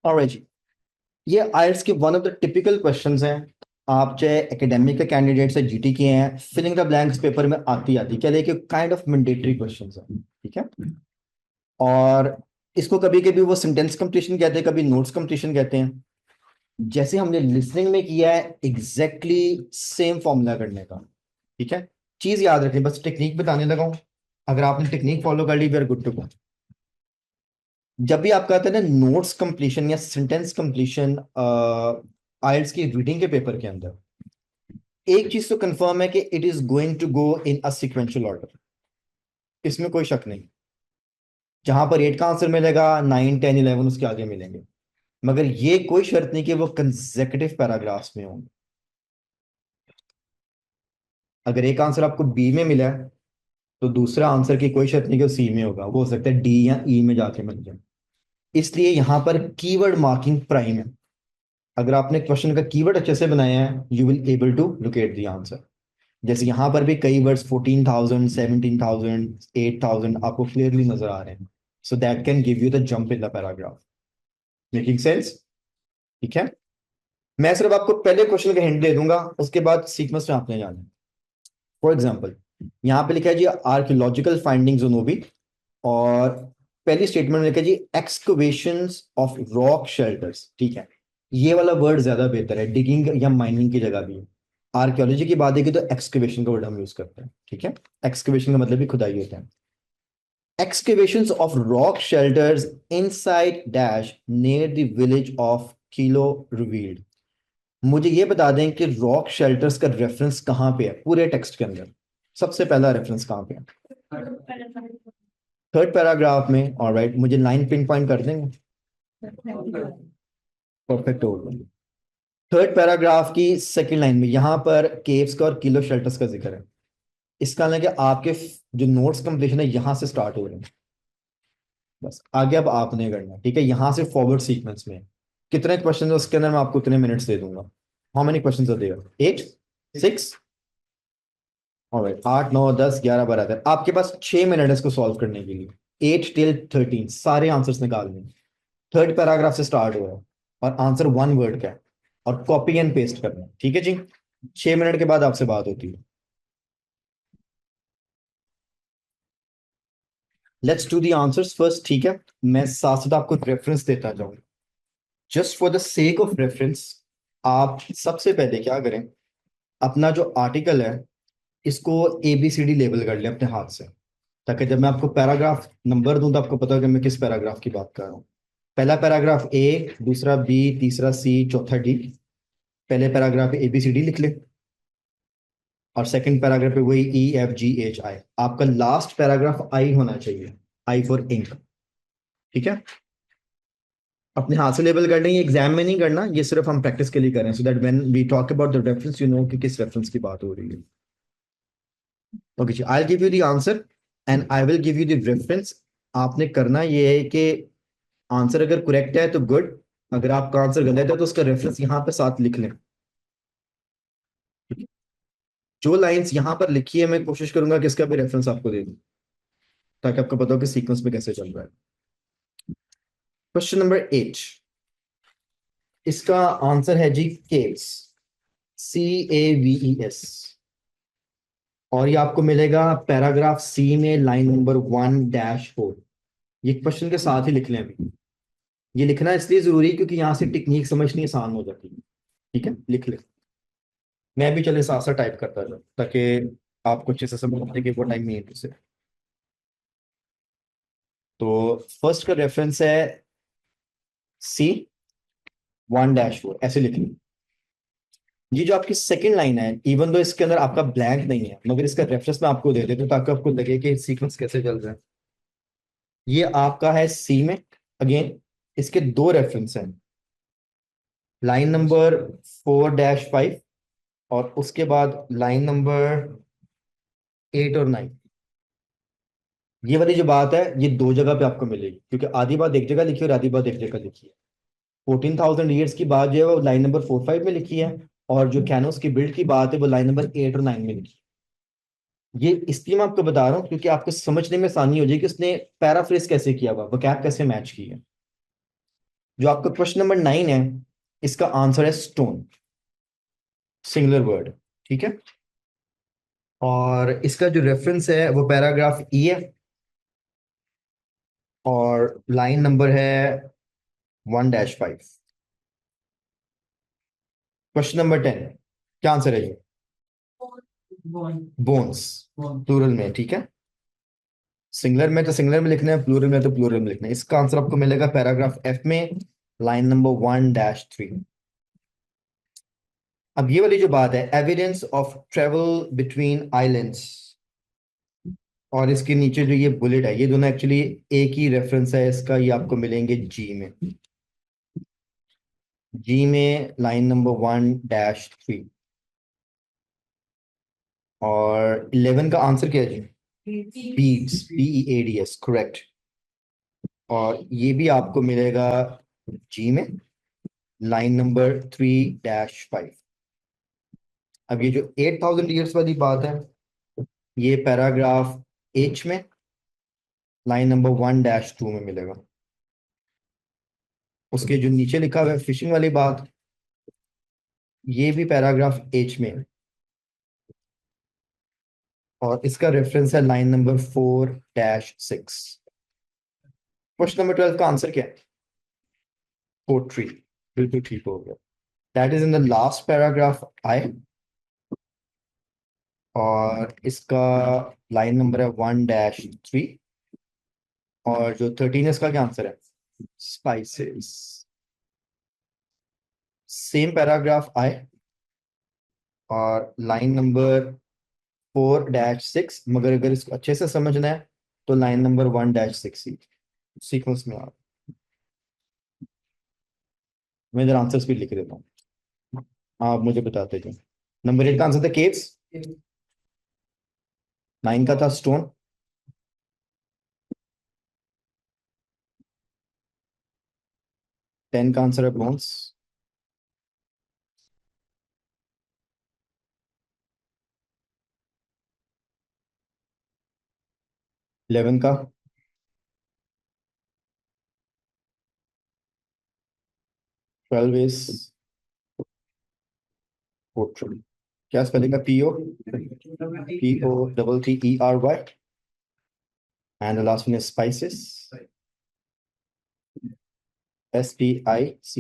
Alright जी, ये आइल्स के one of the typical questions हैं। आप चाहे एकेडमिक के कैंडिडेट से जीटी के हैं, फिलिंग द ब्लैंक्स पेपर में आती आती क्या, लेकिन काइंड ऑफ मैंडेटरी क्वेश्चंस है, ठीक है। और इसको कभी कभी वो सेंटेंस कंप्लीशन कहते हैं, कभी नोट्स कंप्लीशन कहते हैं। जैसे हमने लिसनिंग में किया है, एग्जैक्टली सेम फॉर्मूला करने का, ठीक है। चीज याद रखें, बस टेक्निक बताने लगा हूं। अगर आपने टेक्निक फॉलो कर ली, we are good to go. जब भी आपका आता है ना नोट्स कंप्लीशन या सेंटेंस कंप्लीशन आइल्स की रीडिंग के पेपर के अंदर, एक चीज तो कंफर्म है कि it is going to go in a sequential order. इसमें कोई शक नहीं। जहां पर 8 का आंसर मिलेगा, 9 10 11 उसके आगे मिलेंगे। मगर ये कोई शर्त नहीं कि वो कंसेक्यूटिव पैराग्राफ्स में होंगे। अगर एक आंसर आपको बी में मिला है, तो दूसरा आंसर की कोई शर्त नहीं कि वो सी में होगा, वो हो सकता है डी या ई में जाके मिल जाए। इसलिए यहां पर कीवर्ड मार्किंग प्राइम है। अगर आपने क्वेश्चन का कीवर्ड अच्छे से बनाया है, you will able to locate the answer. जैसे यहां पर भी कई वर्ड्स 14,000 17,000 8,000 आपको क्लियरली नजर आ रहे हैं। So that can give you the jump in the paragraph. Making sense? ठीक है। मैं सिर्फ आपको पहले क्वेश्चन का हिंट दे दूंगा, उसके बाद सीक्वेंस में आपने जाना है। फॉर एग्जाम्पल, यहाँ पे लिखा है जी आर्कियोलॉजिकल फाइंडिंग्स इन ओबी, और पहली स्टेटमेंट में लिखा है जी एक्सकवेशंस ऑफ रॉक शेल्टर्स, ठीक है। ये वाला वर्ड ज्यादा बेहतर है, डिगिंग या माइनिंग की जगह भी है। आर्कियोलॉजी की बात है कि तो एक्सकवेशन का वर्ड हम यूज करते हैं, ठीक है। एक्सकवेशन का मतलब भी खुदाई होता है। Excavations of rock shelters inside dash near the village of Kilo revealed। मुझे ये बता दें कि रॉक शेल्टर्स का रेफरेंस कहाँ पे है पूरे टेक्स्ट के अंदर। सबसे पहला रेफरेंस कहाँ पे है? थर्ड पैराग्राफ में। ऑलराइट, मुझे लाइन पिन पॉइंट कर देंगे? परफेक्ट हो गया। थर्ड पैराग्राफ की सेकंड लाइन में यहाँ पर केव्स का और किलो शेल्टर्स का जिक्र है। इसका मतलब कि आपके जो नोट्स कंप्लीशन है यहाँ से स्टार्ट हो रहे हैं। बस आगे अब आपने करना है, ठीक है। यहाँ से फॉरवर्ड सीक्वेंस में कितने क्वेश्चन है उसके अंदर मैं आपको उतने मिनट्स दे दूंगा। How many question are there? 8 6? Alright, 8 9 10 11 12 आपके पास 6 मिनट है इसको सॉल्व करने के लिए। 8 टिल 13 सारे आंसर्स निकालने हैं। थर्ड पैराग्राफ से स्टार्ट हो रहा है, और आंसर वन वर्ड का है, और कॉपी एंड पेस्ट करना है, ठीक है जी। 6 मिनट के बाद आपसे बात होती है। Let's do the answers first, ठीक है। मैं साथ साथ आपको रेफरेंस देता जाऊंगा, just for the sake of reference. आप सबसे पहले क्या करें, अपना जो आर्टिकल है इसको ABCD लेबल कर लें अपने हाथ से, ताकि जब मैं आपको पैराग्राफ नंबर दूं तो आपको पता हो कि मैं किस पैराग्राफ की बात कर रहा हूँ। पहला पैराग्राफ ए, दूसरा बी, तीसरा सी, चौथा डी। पहले पैराग्राफ पे ABCD लिख लें, और सेकंड पैराग्राफ पे वही EFGHI। आपका लास्ट पैराग्राफ आई होना चाहिए, आई फॉर इंक, ठीक है। अपने हाथ से लेबल कर लें, ये एग्जाम में नहीं करना, ये सिर्फ हम प्रैक्टिस के लिए करें, so that when we talk about the reference you know कि किस रेफरेंस की बात हो रही है। ओके जी, I give you the answer and I will give you the reference. आपने करना ये है कि आंसर अगर करेक्ट है तो गुड, अगर आपका आंसर गलत है तो उसका रेफरेंस यहाँ पे साथ लिख लें। जो लाइंस यहाँ पर लिखी है मैं कोशिश करूंगा कि इसका भी रेफरेंस आपको दे दूं, ताकि आपको पता हो कि सीक्वेंस में कैसे चल रहा है। क्वेश्चन नंबर 8, इसका आंसर है जी केव्स, CAVES। और ये आपको मिलेगा पैराग्राफ सी में लाइन नंबर 1-4। ये क्वेश्चन के साथ ही लिख लें अभी। ये लिखना इसलिए जरूरी है क्योंकि यहाँ से टेक्निक समझनी आसान हो जाती है, ठीक है। लिख ले, मैं भी चले साथ साथ टाइप करता जाऊँ ताकि आपको अच्छे से समझ आए कि वो टाइम नहीं है इससे। तो फर्स्ट का रेफरेंस है C 1-4, ऐसे लिख लें। ये जो आपकी सेकंड लाइन है, इवन दो इसके अंदर आपका ब्लैंक नहीं है, मगर इसका रेफरेंस मैं आपको दे देता हूँ ताकि आपको लगे कि सीक्वेंस कैसे चल रहा है। ये आपका है सी में। अगेन इसके दो रेफरेंस हैं, लाइन नंबर 4-5, और उसके बाद लाइन नंबर 8 और 9। ये वाली जो बात है ये दो जगह पे आपको मिलेगी, क्योंकि आधी बात एक जगह लिखी है और आधी बात एक जगह लिखी है। 14,000 ईयर्स की बात जो है वो लाइन नंबर 4-5 में लिखी है, और जो कैनोस की बिल्ड की बात है वो लाइन नंबर 8 और 9 में लिखी है। ये इसलिए मैं आपको बता रहा हूँ क्योंकि आपको समझने में आसानी हो जाएगी कि उसने पैराफ्रेज कैसे किया हुआ, वोकैब कैसे मैच की है। जो आपका क्वेश्चन नंबर 9 है, इसका आंसर है स्टोन, सिंगुलर वर्ड। ठीक है, और इसका जो रेफरेंस है वो पैराग्राफ ई है, और लाइन नंबर है 1-5। क्वेश्चन नंबर 10, क्या आंसर है ये? बोन्स, प्लूरल में। ठीक है, सिंगुलर में तो सिंगुलर में लिखना है, प्लूरल में तो प्लूरल में लिखना है। इसका आंसर आपको मिलेगा पैराग्राफ एफ में, लाइन नंबर 1-3। अब ये वाली जो बात है, evidence of travel between islands, और इसके नीचे जो ये बुलेट है, ये दोनों एक्चुअली एक ही रेफरेंस है इसका, ये आपको मिलेंगे जी में। जी में लाइन नंबर 1-3, और 11 का आंसर क्या है जी? Beads, BEADS, correct. और ये भी आपको मिलेगा जी में, लाइन नंबर 3-5। अब ये जो 8000 ईयर्स वाली बात है, ये पैराग्राफ एच में, लाइन नंबर 1-2 में मिलेगा। उसके जो नीचे लिखा हुआ है फिशिंग वाली बात, ये भी पैराग्राफ एच में है, और इसका रेफरेंस है लाइन नंबर 4-6। क्वेश्चन नंबर 12 का आंसर क्या है? पोट्री, बिल्कुल ठीक हो गया। That is in the last paragraph I, और इसका लाइन नंबर है 1-3, और जो 13 है इसका क्या आंसर है? स्पाइसेस। सेम पैराग्राफ आए, और लाइन नंबर 4-6, मगर अगर इसको अच्छे से समझना है तो लाइन नंबर 1-6 ही सीक्वेंस में आ। मैं इधर आंसर्स भी लिख देता हूँ, आप मुझे बताते थे। नंबर 8 का आंसर था केव्स, 9 का था स्टोन, 10 का आंसर है बोन्स, 11 का 12 इज पोर्ट्रेट। क्या स्पेलिंग है? POTTERY, and the last one is spices, SPICE।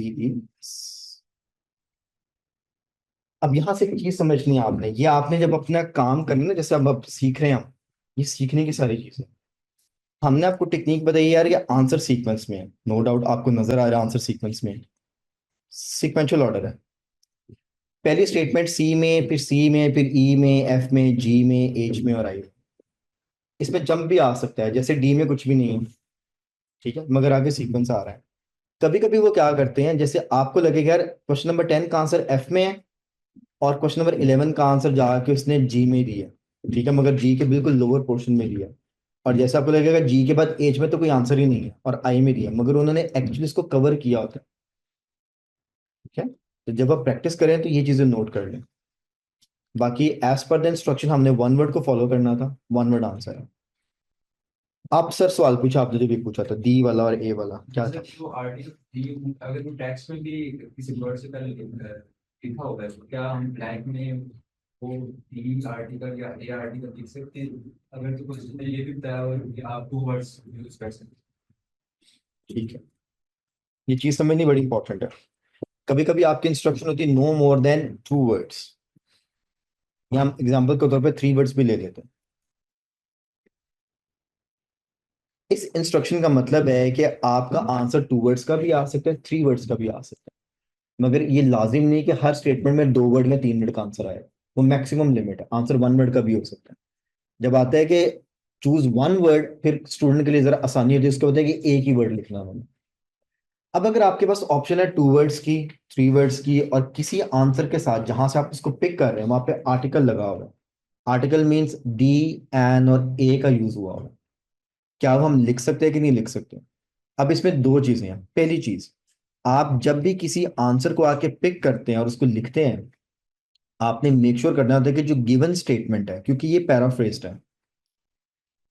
अब यहां से एक चीज समझनी है आपने, ये आपने जब अपना काम करना ना, जैसे अब सीख रहे हैं हम, ये सीखने की सारी चीजें हमने आपको टेक्निक बताई यार, ये आंसर सीक्वेंस में है, नो डाउट आपको नजर आ रहा है आंसर सीक्वेंस में, सीक्वेंशियल ऑर्डर है। पहली स्टेटमेंट सी में, फिर सी में, फिर ई में, एफ में, जी में, एच में और आई में। इसमें जंप भी आ सकता है, जैसे डी में कुछ भी नहीं है, ठीक है, मगर आगे सीक्वेंस आ रहा है। कभी कभी वो क्या करते हैं, जैसे आपको लगेगा यार क्वेश्चन नंबर 10 का आंसर एफ में है, और क्वेश्चन नंबर 11 का आंसर जाके उसने जी में दिया, ठीक है, मगर जी के बिल्कुल लोअर पोर्शन में दिया। और जैसे आपको लगेगा जी के बाद एच में तो कोई आंसर ही नहीं है, और आई में दिया, मगर उन्होंने एक्चुअली इसको कवर किया होता है। ठीक है, तो जब आप प्रैक्टिस करें तो ये चीजें नोट कर लें। बाकी एज पर द इंस्ट्रक्शन हमने वन वर्ड को फॉलो करना था, वन वर्ड आंसर है। आप सर सवाल पूछा, आपने जो भी पूछा था डी वाला और ए वाला क्या था? वो आर्टिकल अगर वो टेक्स्ट में भी किसी वर्ड से पहले लिखा होगा है, तो क्या हम ब्लैंक में वो डी आर्टिकल या ए आर्टिकल लिख सकते हैं? अगर तो क्वेश्चन में ये भी बताया हो कि आप टू वर्ड्स यूज कर सकते ठीक है, ये चीज समझनी बड़ी इंपॉर्टेंट है। कभी कभी आपकी इंस्ट्रक्शन होती है नो मोर देन 2 वर्ड्स, या हम एग्जाम्पल के तौर पे 3 वर्ड्स भी ले लेते हैं। इस इंस्ट्रक्शन का मतलब है कि आपका आंसर 2 वर्ड्स का भी आ सकता है, 3 वर्ड्स का भी आ सकता है, मगर ये लाजिम नहीं कि हर स्टेटमेंट में 2 वर्ड में 3 वर्ड का आंसर आए। वो मैक्सिमम लिमिट है, आंसर 1 वर्ड का भी हो सकता है। जब आता है कि चूज 1 वर्ड, फिर स्टूडेंट के लिए जरा आसानी होती है, उसके होता है कि एक ही वर्ड लिखना है। अब अगर आपके पास ऑप्शन है 2 वर्ड्स की, 3 वर्ड्स की, और किसी आंसर के साथ जहां से आप इसको पिक कर रहे हैं वहां पे आर्टिकल लगा हुआ है, आर्टिकल मीन्स डी, एन और ए का यूज हुआ हुआ है, क्या वो हम लिख सकते हैं कि नहीं लिख सकते? अब इसमें दो चीजें हैं। पहली चीज, आप जब भी किसी आंसर को आके पिक करते हैं और उसको लिखते हैं, आपने मेक श्योर करना होता है कि जो गिवन स्टेटमेंट है, क्योंकि ये पैराफ्रेज्ड है,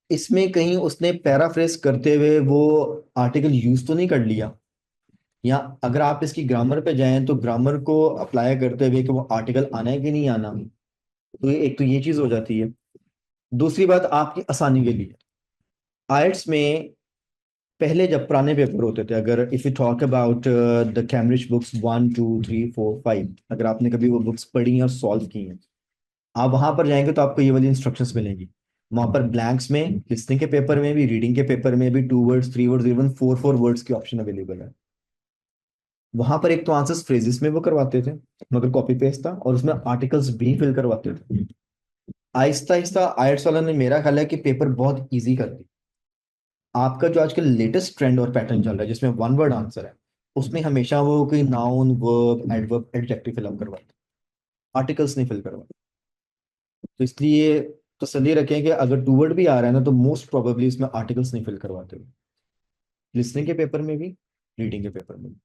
इसमें कहीं उसने पैराफ्रेज करते हुए वो आर्टिकल यूज तो नहीं कर लिया। या अगर आप इसकी ग्रामर पे जाएं तो ग्रामर को अप्लाई करते हुए कि वो आर्टिकल आना है कि नहीं आना, तो एक तो ये चीज हो जाती है। दूसरी बात आपकी आसानी के लिए, आइट्स में पहले जब पुराने पेपर होते थे, अगर if you talk about the Cambridge books 1 2 3 4 5, अगर आपने कभी वो बुक्स पढ़ी और सॉल्व की हैं, आप वहां पर जाएंगे तो आपको ये वाली इंस्ट्रक्शंस मिलेंगी। वहां पर ब्लैंक्स में, लिसनिंग के पेपर में भी, रीडिंग के पेपर में भी 2 वर्ड्स 3 वर्ड्स इवन 4 4 वर्ड्स की ऑप्शन अवेलेबल है। वहां पर एक तो आंसर्स फ्रेजेस में वो करवाते थे, मगर कॉपी पेस्ट था, और उसमें आर्टिकल्स भी फिल करवाते थे। आहिस्ता आहिस्ता आइट्स वालों ने, मेरा ख्याल है कि पेपर बहुत इजी कर दी। आपका जो आजकल लेटेस्ट ट्रेंड और पैटर्न चल रहा है जिसमें 1 वर्ड आंसर है, उसमें हमेशा वो कोई noun verb adverb adjective fill up करवाते, आर्टिकल्स नहीं फिल करवाते। तो इसलिए तसल्ली रखें कि अगर 2 वर्ड भी आ रहा है ना, तो मोस्ट प्रोबेबली इसमें आर्टिकल्स नहीं फिल करवाते, लिसनिंग के पेपर में भी, रीडिंग के पेपर में भी।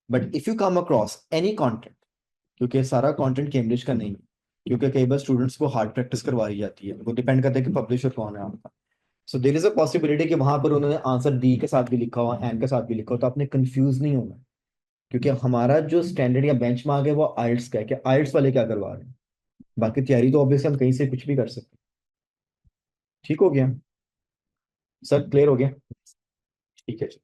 But if you come across any content, क्योंकि सारा कंटेंट कैम्ब्रिज का नहीं है, क्योंकि कई बार स्टूडेंट्स को हार्ड प्रैक्टिस करवाई जाती है, वो डिपेंड करता है कि पब्लिशर कौन है आपका। सो देर इज अ पॉसिबिलिटी कि वहां पर उन्होंने आंसर डी के साथ भी लिखा हुआ, एन के साथ भी लिखा हो, तो आपने कंफ्यूज नहीं होना। क्योंकि हमारा जो स्टैंडर्ड या बेंचमार्क है वो आइल्स का है कि आइल्स वाले क्या करवा रहे हैं। बाकी तैयारी तो ऑब्वियसली हम कहीं से कुछ भी कर सकते हैं। ठीक हो गया सर, क्लियर हो गया? ठीक है जी।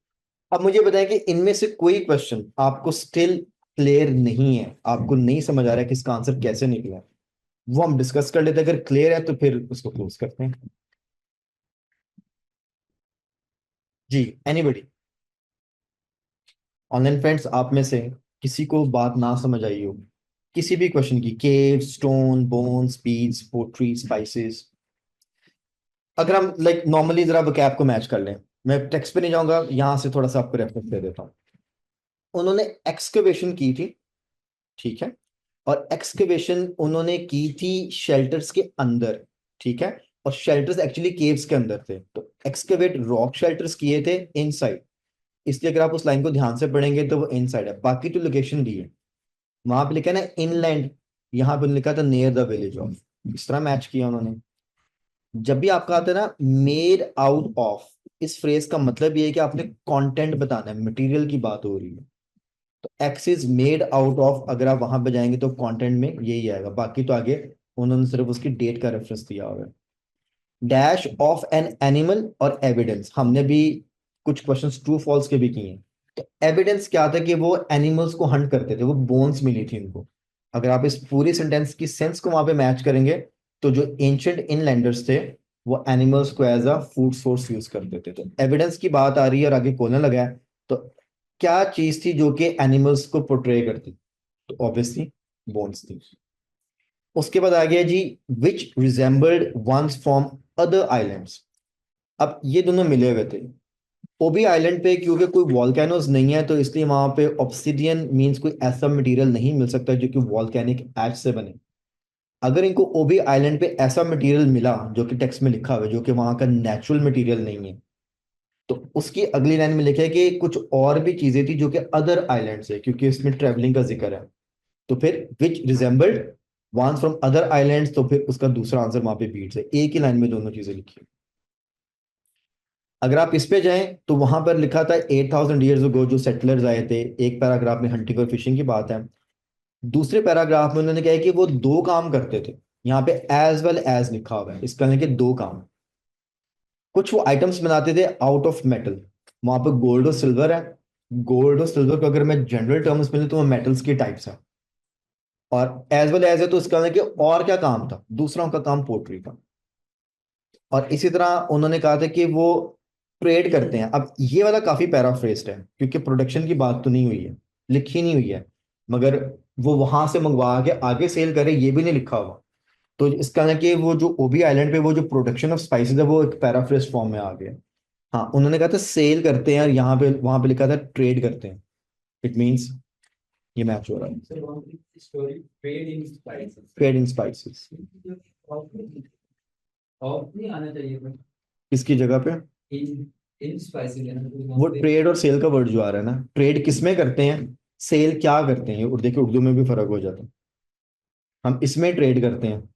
अब मुझे बताएं कि इनमें से कोई क्वेश्चन आपको स्टिल क्लियर नहीं है, आपको नहीं समझ आ रहा है कि इसका आंसर कैसे निकला है, वो हम डिस्कस कर लेते हैं। अगर क्लियर है तो फिर उसको क्लोज करते हैं। जी, एनीबडी? ऑनलाइन फ्रेंड्स आप में से किसी को बात ना समझ आई हो किसी भी क्वेश्चन की, cave, stone, bones, beads, pottery, spices, अगर हम लाइक नॉर्मली जरा वोकैब को मैच कर लें, मैं टेक्स्ट पे नहीं जाऊंगा, यहां से थोड़ा सा आपको रेफरेंस दे देता हूँ। उन्होंने एक्सकवेशन की थी, ठीक है, और एक्सकवेशन उन्होंने की थी शेल्टर्स के अंदर, ठीक है, और शेल्टर्स एक्चुअली केव्स के अंदर थे, तो एक्सकवेट रॉक शेल्टर्स किए थे इनसाइड। इसलिए अगर आप उस लाइन को ध्यान से पढ़ेंगे तो वो इनसाइड है। बाकी जो लोकेशन दी है वहां पे लिखा है ना इनलैंड, यहाँ पे लिखा था नियर द विलेज ऑफ, इस तरह मैच किया उन्होंने। जब भी आपका आता है ना मेड आउट ऑफ, इस फ्रेज का मतलब ये है कि आपने कंटेंट बताना है, मटेरियल की बात हो रही है। तो x is made out of, अगर आप वहां पे जाएंगे तो कंटेंट में यही आएगा, बाकी तो आगे उन्होंने सिर्फ उसकी डेट का रेफरेंस दिया हुआ है। डैश ऑफ एन एनिमल और एविडेंस, हमने भी कुछ क्वेश्चंस ट्रू फॉल्स के भी किए हैं। तो एविडेंस क्या था कि वो एनिमल्स को हंट करते थे, वो बोन्स मिली थी उनको। अगर आप इस पूरी सेंटेंस की सेंस को वहां पे मैच करेंगे, तो जो एंशियंट इनलैंडर्स थे वो एनिमल्स को as a food source use करते थे। तो एविडेंस की बात आ रही है और आगे कोलन लगा है, तो क्या चीज थी जो कि एनिमल्स को पोर्ट्रे करती? तो ऑब्वियसली बोन्स थी। उसके बाद आ गया G, which resembled ones from other islands. अब ये दोनों मिले हुए थे ओबी आइलैंड पे, क्योंकि कोई वॉल्केनोज नहीं है, तो इसलिए वहां पे ऑब्सिडियन मींस कोई ऐसा मटेरियल नहीं मिल सकता जो कि वॉल्केनिक एश से बने। अगर इनको ओबी आइलैंड पे ऐसा मटेरियल मिला जो कि टेक्स्ट में लिखा हुआ है, जो कि वहां का नेचुरल मटेरियल नहीं है, तो उसकी अगली लाइन में लिखा है कि कुछ और भी चीजें थी जो कि अदर आइलैंड से, क्योंकि इसमें ट्रेवलिंग का जिक्र है। तो फिर which resembled ones from other islands, तो फिर उसका दूसरा आंसर वहां पे बीट्स है, एक ही लाइन में दोनों चीजें लिखी है। अगर आप इस पे जाएं तो वहां पर लिखा था 8,000 ईयर्स अगो जो सेटलर्स आए थे, एक पैराग्राफ में हंटिंग और फिशिंग की बात है। दूसरे पैराग्राफ में उन्होंने कहा है कि वो दो काम करते थे, यहाँ पे एज वेल एज लिखा हुआ है, इसका मतलब कि दो काम। कुछ वो आइटम्स बनाते थे आउट ऑफ मेटल, वहां पे गोल्ड और सिल्वर है। गोल्ड और सिल्वर को अगर मैं जनरल टर्म्स में लूं तो वो मेटल्स की टाइप्स है, और एज वेल एज है तो इसका मतलब कि और क्या काम था, दूसरा उनका काम पोर्ट्री का। और इसी तरह उन्होंने कहा था कि वो ट्रेड करते हैं। अब ये वाला काफी पैराफ्रेज्ड है क्योंकि प्रोडक्शन की बात तो नहीं हुई है, लिखी नहीं हुई है, मगर वो वहां से मंगवा के आगे सेल करे ये भी नहीं लिखा हुआ। तो इसका ना कि वो जो ओबी आइलैंड पे वो जो प्रोडक्शन ऑफ स्पाइसेस है वो एक पैराफ्रेज फॉर्म में आ गया। हाँ, उन्होंने कहा था सेल करते हैं, और यहाँ पे वहां पे लिखा था ट्रेड करते हैं। इट मीन्स ये मैच हो रहा है। सर वहाँ की story trade in spices trade in spices of नहीं आना चाहिए था इसकी जगह पे इन इन स्पाइसेस है ना तो वहाँ वो पे ट्रेड और सेल का वर्ड जो आ रहा है ना, ट्रेड किस में करते हैं, सेल क्या करते हैं, और देखिए उर्दू में भी फर्क हो जाता है। हम इसमें ट्रेड करते हैं,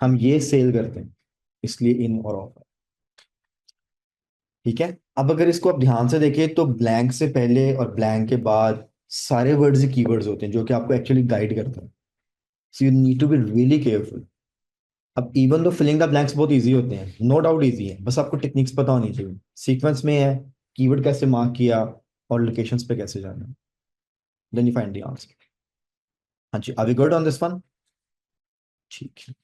हम ये सेल करते हैं, इसलिए इन और ऑफ। ठीक है। अब अगर इसको आप ध्यान से देखें तो ब्लैंक से पहले और ब्लैंक के बाद सारे वर्ड्स ही कीवर्ड्स होते हैं जो कि आपको एक्चुअली गाइड करते हैं। So you need to be really careful. अब even though filling the blanks बहुत इजी होते हैं, नो डाउट इजी है, बस आपको टेक्निक्स पता होनी चाहिए। सीक्वेंस में है कीवर्ड कैसे मार्क किया और लोकेशंस पे कैसे जाना, then you find the answer. हाँ जी, are we good on this one? ठीक है।